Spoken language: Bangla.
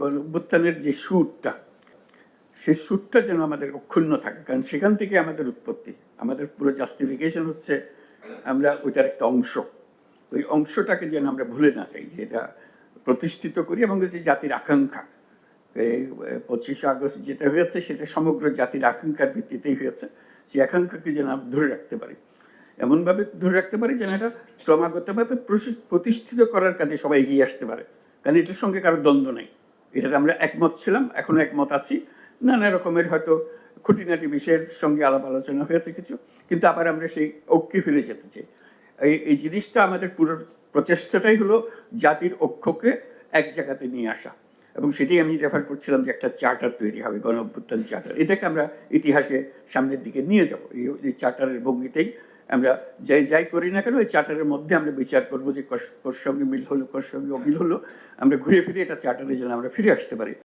গণঅভ্যুত্থানের যে সুরটা, সেই সুরটা যেন আমাদের অক্ষুণ্ণ থাকে, কারণ সেখান থেকে আমাদের উৎপত্তি। আমাদের পুরো জাস্টিফিকেশন হচ্ছে আমরা ওইটার একটা অংশ। ওই অংশটাকে যেন আমরা ভুলে না যাই, যে এটা প্রতিষ্ঠিত করি, এবং যে জাতির আকাঙ্ক্ষা, 25শে আগস্ট যেটা হয়েছে সেটা সমগ্র জাতির আকাঙ্ক্ষার ভিত্তিতেই হয়েছে। সেই আকাঙ্ক্ষাকে যেন আমরা ধরে রাখতে পারি, এমনভাবে ধরে রাখতে পারি যেন এটা ক্রমাগতভাবে প্রতিষ্ঠিত করার কাজে সবাই এগিয়ে আসতে পারে। কারণ এটার সঙ্গে কারো দ্বন্দ্ব নেই, এটাতে আমরা একমত ছিলাম, এখনো একমত আছি। নানা রকমের হয়তো খুঁটিনাটি বিষয়ের সঙ্গে আলাপ আলোচনা হয়েছে কিছু, কিন্তু আবার আমরা সেই ঐক্যে ফিরে যেতে চাই। এই জিনিসটা আমাদের পুরো প্রচেষ্টাটাই হলো জাতির ঐক্যকে এক জায়গাতে নিয়ে আসা, এবং সেটাই আমি রেফার করছিলাম যে একটা চার্টার তৈরি হবে, গণঅভ্যুত্থান চার্টার। এটাকে আমরা ইতিহাসে সামনের দিকে নিয়ে যাব। এই চার্টারের ভঙ্গিতেই আমরা যাই করি না কেন, এই চার্টারের মধ্যে আমরা বিচার করবো যে কোর সঙ্গে মিল হলো, কোর সঙ্গে অমিল হলো, আমরা ঘুরে ফিরে এটা চার্টারে যেন আমরা ফিরে আসতে পারি।